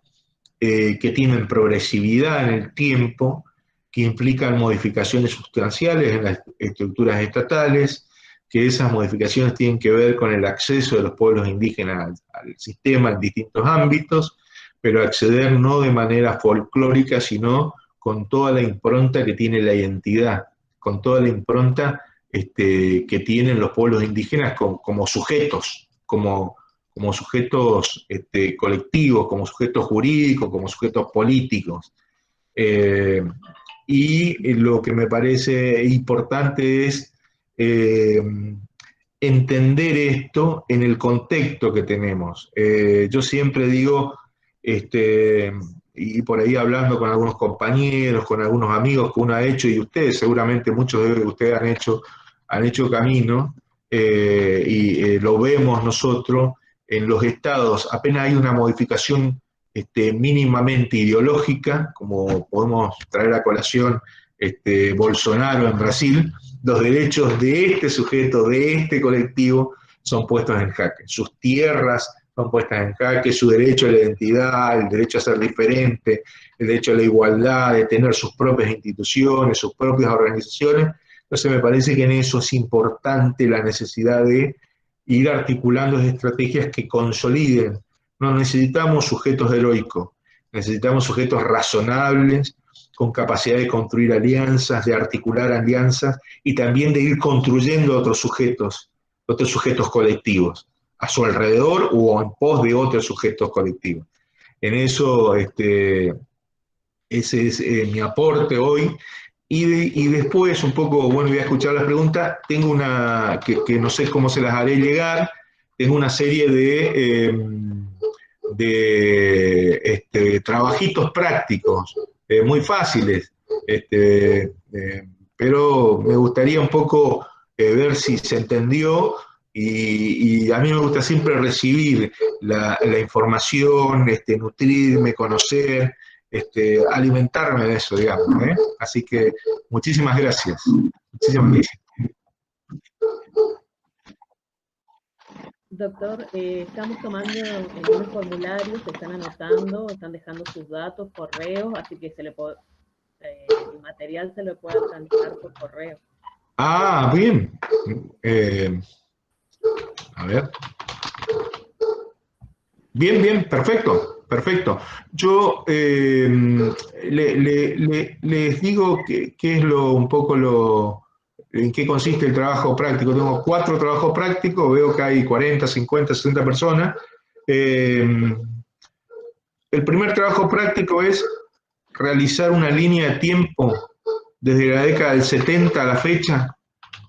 que tienen progresividad en el tiempo, que implican modificaciones sustanciales en las estructuras estatales, que esas modificaciones tienen que ver con el acceso de los pueblos indígenas al sistema en distintos ámbitos, pero acceder no de manera folclórica, sino con toda la impronta que tiene la identidad, con toda la impronta que tienen los pueblos indígenas como sujetos, como sujetos colectivos, como sujetos jurídicos, como sujetos políticos. Y lo que me parece importante es entender esto en el contexto que tenemos. Yo siempre digo, y por ahí hablando con algunos compañeros, con algunos amigos que uno ha hecho, y ustedes seguramente muchos de ustedes han hecho camino, lo vemos nosotros en los estados, apenas hay una modificación mínimamente ideológica, como podemos traer a colación Bolsonaro en Brasil, los derechos de este sujeto, de este colectivo, son puestos en jaque. Sus tierras son puestas en jaque, su derecho a la identidad, el derecho a ser diferente, el derecho a la igualdad, de tener sus propias instituciones, sus propias organizaciones. Entonces me parece que en eso es importante la necesidad de ir articulando estrategias que consoliden. No necesitamos sujetos heroicos, necesitamos sujetos razonables, con capacidad de construir alianzas, de articular alianzas y también de ir construyendo otros sujetos colectivos, a su alrededor o en pos de otros sujetos colectivos. En eso, ese es mi aporte hoy. Y después, un poco, bueno, voy a escuchar las preguntas. Tengo una, que no sé cómo se las haré llegar, tengo una serie de trabajitos prácticos, muy fáciles, pero me gustaría un poco ver si se entendió Y a mí me gusta siempre recibir la información, nutrirme, conocer, alimentarme de eso, digamos, ¿eh? Así que muchísimas gracias. Muchísimas gracias. Doctor, estamos tomando en unos formularios, se están anotando, están dejando sus datos, correos, así que el material se lo puede tramitar por correo. Ah, bien. A ver. Bien, bien, perfecto, perfecto. Yo les digo qué es en qué consiste el trabajo práctico. Tengo 4 trabajos prácticos, veo que hay 40, 50, 60 personas. El primer trabajo práctico es realizar una línea de tiempo desde la década del 70 a la fecha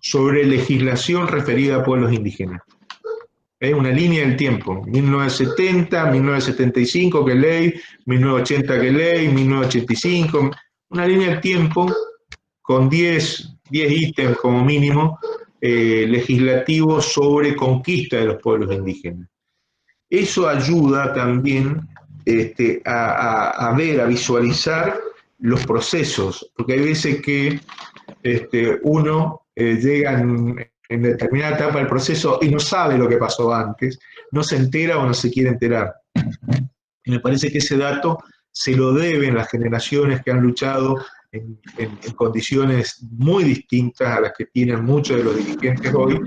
sobre legislación referida a pueblos indígenas. Es una línea del tiempo, 1970, 1975, que ley, 1980, que ley, 1985, una línea del tiempo con 10 ítems como mínimo legislativos sobre conquista de los pueblos indígenas. Eso ayuda también a ver, a visualizar los procesos, porque hay veces que uno llega en determinada etapa del proceso y no sabe lo que pasó antes, no se entera o no se quiere enterar. Y me parece que ese dato se lo deben las generaciones que han luchado en condiciones muy distintas a las que tienen muchos de los dirigentes hoy,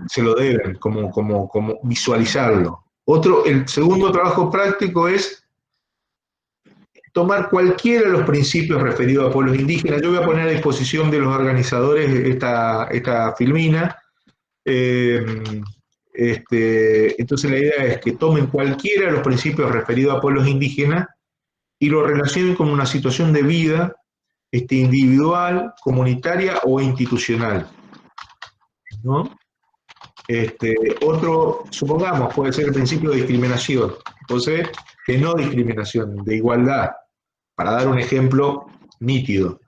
se lo deben, como visualizarlo. El segundo trabajo práctico es tomar cualquiera de los principios referidos a pueblos indígenas. Yo voy a poner a disposición de los organizadores esta filmina. Entonces la idea es que tomen cualquiera de los principios referidos a pueblos indígenas y lo relacionen con una situación de vida individual, comunitaria o institucional, ¿no? Otro, supongamos, puede ser el principio de discriminación. Entonces, de no discriminación, de igualdad, para dar un ejemplo nítido.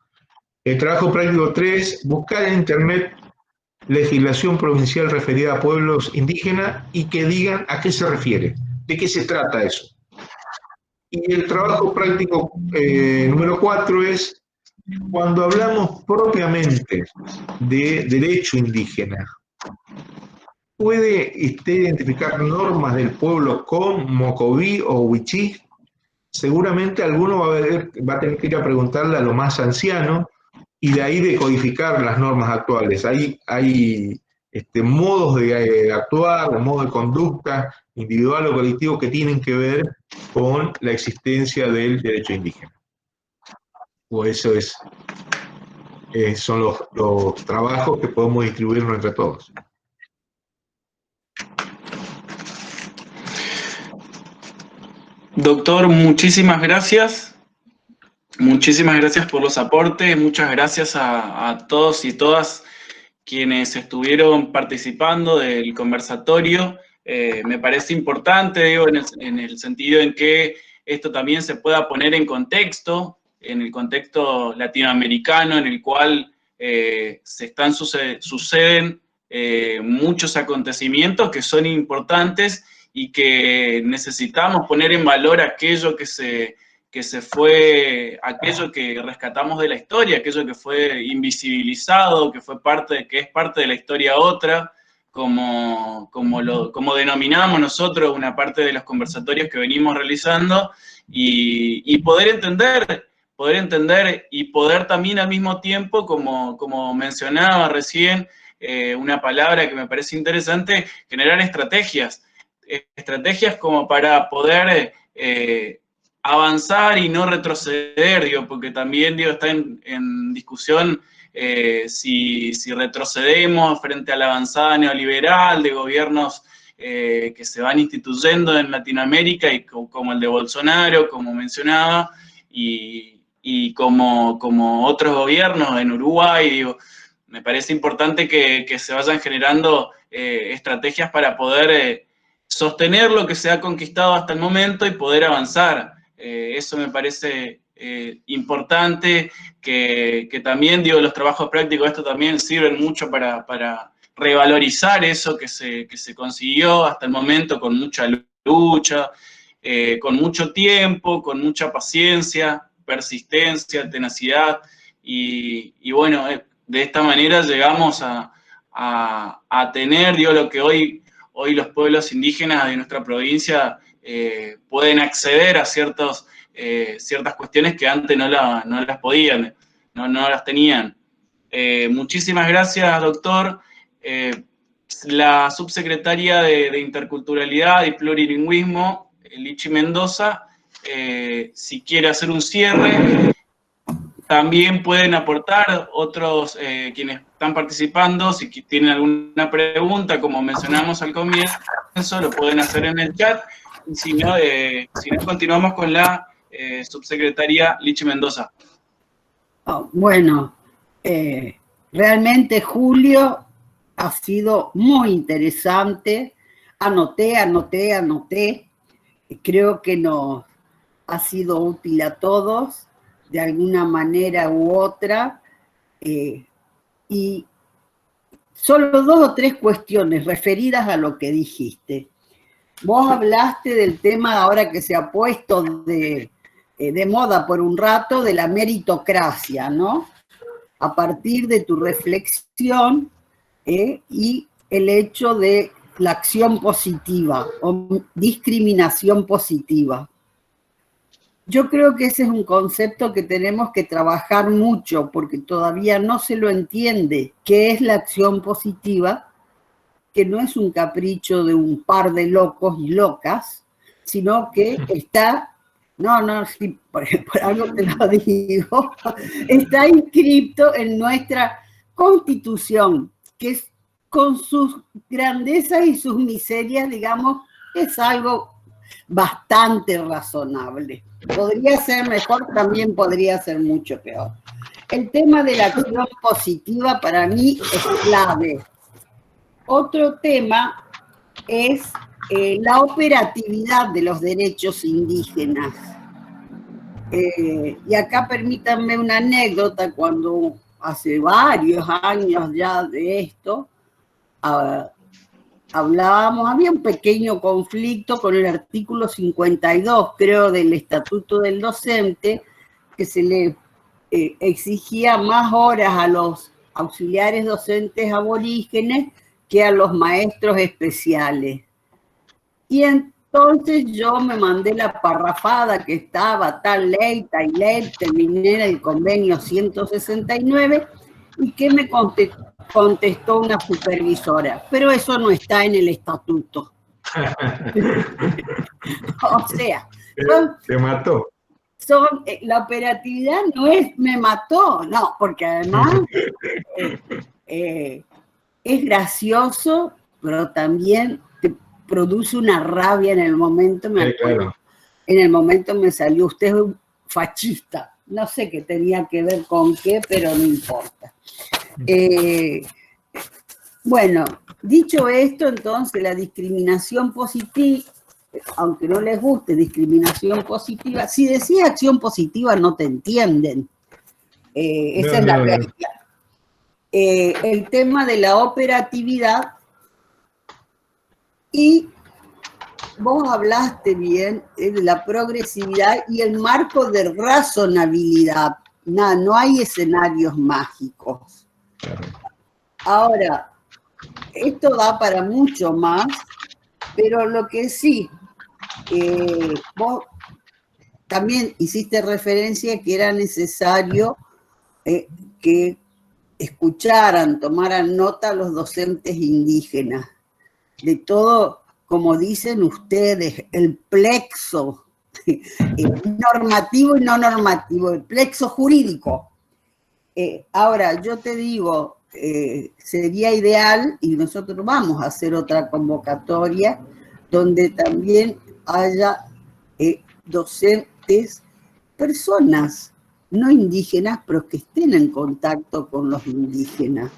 El trabajo práctico 3, buscar en Internet legislación provincial referida a pueblos indígenas y que digan a qué se refiere, de qué se trata eso. Y el trabajo práctico número 4 es cuando hablamos propiamente de derecho indígena, ¿puede identificar normas del pueblo con Mocoví o Huichí? Seguramente alguno va a tener que ir a preguntarle a lo más anciano y de ahí decodificar las normas actuales. Hay modos de actuar, modos de conducta individual o colectivo que tienen que ver con la existencia del derecho indígena. O eso son los trabajos que podemos distribuirnos entre todos. Doctor, muchísimas gracias. Muchísimas gracias por los aportes. Muchas gracias a todos y todas quienes estuvieron participando del conversatorio. Me parece importante, digo, en el sentido en que esto también se pueda poner en contexto, en el contexto latinoamericano, en el cual suceden muchos acontecimientos que son importantes y que necesitamos poner en valor aquello que aquello que rescatamos de la historia, aquello que fue invisibilizado, que es parte de la historia otra, como denominamos nosotros una parte de los conversatorios que venimos realizando, y poder entender y poder también al mismo tiempo, como mencionaba recién, una palabra que me parece interesante, generar estrategias como para poder avanzar y no retroceder, digo, porque también está en discusión si retrocedemos frente a la avanzada neoliberal de gobiernos que se van instituyendo en Latinoamérica, y como el de Bolsonaro, como mencionaba, y como otros gobiernos en Uruguay. Digo, me parece importante que se vayan generando estrategias para poder sostener lo que se ha conquistado hasta el momento y poder avanzar. Eso me parece importante, que también, digo, los trabajos prácticos, esto también sirven mucho para revalorizar eso que se consiguió hasta el momento con mucha lucha, con mucho tiempo, con mucha paciencia, persistencia, tenacidad, y bueno, de esta manera llegamos a tener, digo, lo que hoy los pueblos indígenas de nuestra provincia pueden acceder a ciertas cuestiones que antes no las podían, no las tenían. Muchísimas gracias, doctor. La subsecretaria de Interculturalidad y Plurilingüismo, Lichi Mendoza, si quiere hacer un cierre. También pueden aportar otros quienes están participando, si tienen alguna pregunta, como mencionamos al comienzo, lo pueden hacer en el chat. Y si no, continuamos con la subsecretaria Lichi Mendoza. Oh, bueno, realmente Julio ha sido muy interesante. Anoté. Creo que nos ha sido útil a todos, de alguna manera u otra. Y solo 2 o 3 cuestiones referidas a lo que dijiste. Vos hablaste del tema ahora que se ha puesto de moda por un rato, de la meritocracia, ¿no? A partir de tu reflexión y el hecho de la acción positiva o discriminación positiva. Yo creo que ese es un concepto que tenemos que trabajar mucho porque todavía no se lo entiende qué es la acción positiva, que no es un capricho de un par de locos y locas, sino que está, sí, por algo te lo digo, está inscrito en nuestra Constitución, que es, con sus grandezas y sus miserias, digamos, es algo bastante razonable. Podría ser mejor, también podría ser mucho peor. El tema de la acción positiva para mí es clave. Otro tema es la operatividad de los derechos indígenas. Y acá permítanme una anécdota, cuando hace varios años ya de esto, hablábamos, había un pequeño conflicto con el artículo 52, creo, del Estatuto del Docente, que se le exigía más horas a los auxiliares docentes aborígenes que a los maestros especiales. Y entonces yo me mandé la parrafada que estaba tal ley, terminé el convenio 169, y que me contestó una supervisora, pero eso no está en el estatuto. O sea, te mató. La operatividad no es me mató, no, porque además es gracioso, pero también te produce una rabia en el momento. Claro. En el momento me salió, usted es un fascista. No sé qué tenía que ver con qué, pero no importa. Bueno, dicho esto, entonces la discriminación positiva, aunque no les guste discriminación positiva, si decís acción positiva no te entienden. Esa es la realidad. El tema de la operatividad, y vos hablaste bien de la progresividad y el marco de razonabilidad. No hay escenarios mágicos. Ahora, esto da para mucho más, pero lo que sí, vos también hiciste referencia que era necesario que escucharan, tomaran nota los docentes indígenas de todo, como dicen ustedes, el plexo normativo y no normativo, el plexo jurídico. Ahora, yo te digo, sería ideal, y nosotros vamos a hacer otra convocatoria, donde también haya docentes, personas no indígenas, pero que estén en contacto con los indígenas.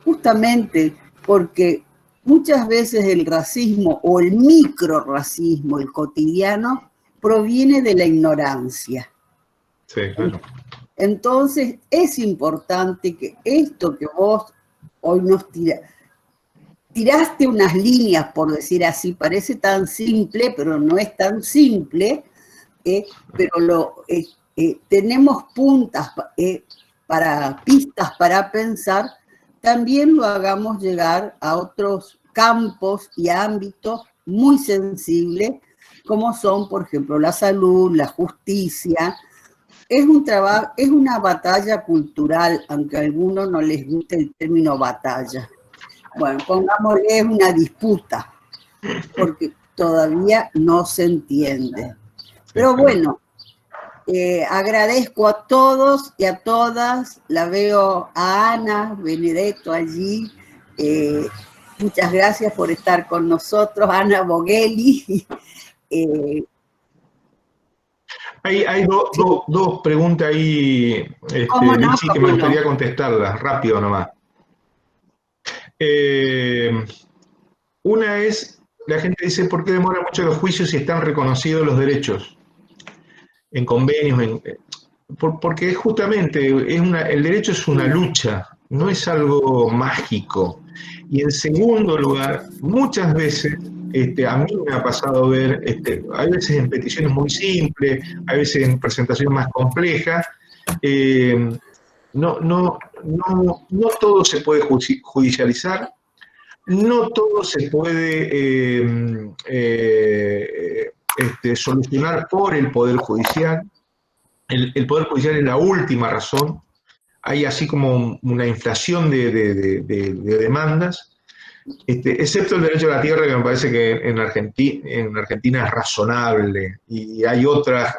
Justamente porque muchas veces el racismo o el microrracismo, el cotidiano, proviene de la ignorancia. Sí, claro. Entonces es importante que esto que vos hoy nos tirás, tiraste unas líneas, por decir así, parece tan simple, pero no es tan simple, pero tenemos puntas para pistas para pensar, también lo hagamos llegar a otros campos y ámbitos muy sensibles, como son, por ejemplo, la salud, la justicia. Es un trabajo, es una batalla cultural, aunque a algunos no les guste el término batalla. Bueno, pongámosle, es una disputa, porque todavía no se entiende. Pero bueno, agradezco a todos y a todas. La veo a Ana Benedetto allí. Muchas gracias por estar con nosotros, Ana Bogelli. Hay dos preguntas ahí, Lichi, que me gustaría contestarlas, rápido nomás. Una es, la gente dice, ¿por qué demora mucho los juicios si están reconocidos los derechos en convenios? Porque justamente el derecho es una lucha, no es algo mágico. Y en segundo lugar, muchas veces, a mí me ha pasado ver, hay veces en peticiones muy simples, hay veces en presentaciones más complejas, no todo se puede judicializar, no todo se puede solucionar por el Poder Judicial. El Poder Judicial es la última razón. Hay así como una inflación de demandas, excepto el derecho a la tierra, que me parece que en Argentina es razonable, y hay otras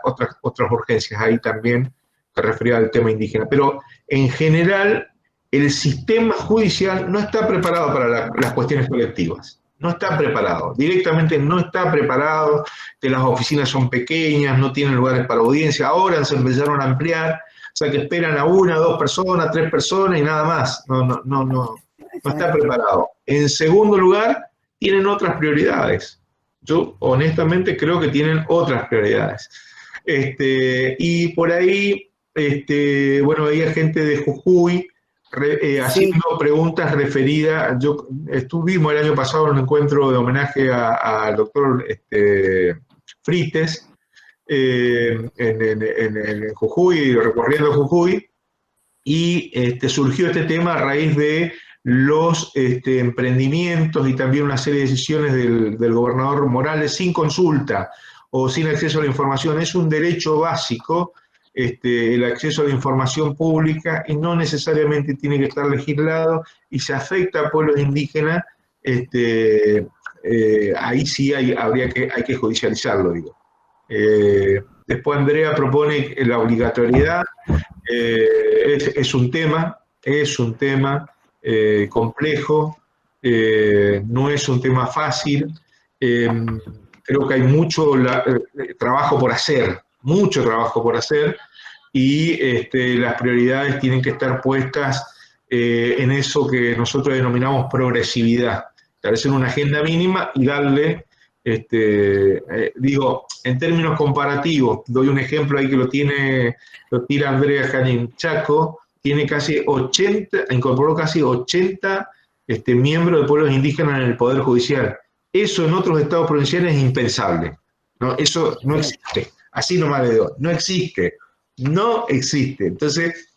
urgencias ahí también que refería al tema indígena. Pero en general, el sistema judicial no está preparado para las cuestiones colectivas. No está preparado, directamente no está preparado, que las oficinas son pequeñas, no tienen lugares para audiencia, ahora se empezaron a ampliar, o sea que esperan a 1, 2 personas, 3 personas y nada más, no está preparado. En segundo lugar, tienen otras prioridades. Yo honestamente creo que tienen otras prioridades. Y por ahí, bueno, había gente de Jujuy, haciendo preguntas referidas. Estuvimos el año pasado en un encuentro de homenaje al doctor Frites en Jujuy, recorriendo Jujuy, y surgió este tema a raíz de los emprendimientos y también una serie de decisiones del gobernador Morales sin consulta o sin acceso a la información. Es un derecho básico el acceso a la información pública, y no necesariamente tiene que estar legislado, y se afecta a pueblos indígenas, ahí sí hay que judicializarlo, digo. Después Andrea propone la obligatoriedad, es un tema complejo, no es un tema fácil, creo que hay mucho trabajo por hacer, y las prioridades tienen que estar puestas en eso que nosotros denominamos progresividad, establecer una agenda mínima y darle, digo, en términos comparativos, doy un ejemplo ahí que lo tira Andrea Janín. Chaco tiene incorporó casi 80 miembros de pueblos indígenas en el Poder Judicial. Eso en otros estados provinciales es impensable, ¿no? Eso no existe, así nomás le doy, no existe. Entonces,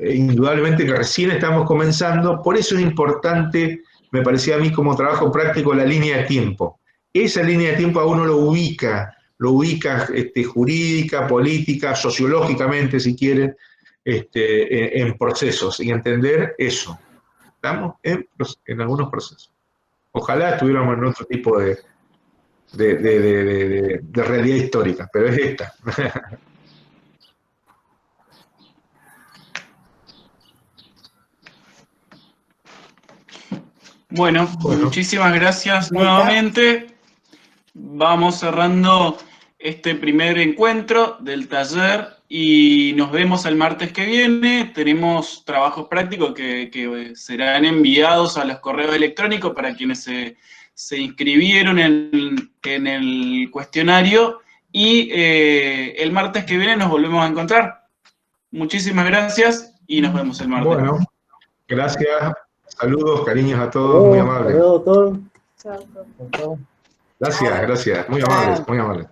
indudablemente que recién estamos comenzando, por eso es importante, me parecía a mí como trabajo práctico, la línea de tiempo. Esa línea de tiempo a uno lo ubica jurídica, política, sociológicamente, si quieren, en procesos, y entender eso. Estamos en algunos procesos. Ojalá estuviéramos en otro tipo de realidad histórica, pero es esta. Bueno, muchísimas gracias nuevamente. Vamos cerrando este primer encuentro del taller y nos vemos el martes que viene. Tenemos trabajos prácticos que serán enviados a los correos electrónicos para quienes se inscribieron en el cuestionario, y el martes que viene nos volvemos a encontrar. Muchísimas gracias y nos vemos el martes. Bueno, gracias. Saludos, cariños a todos, muy amables. Saludos, doctor. Chao. Chao. Gracias, muy amables, muy amables.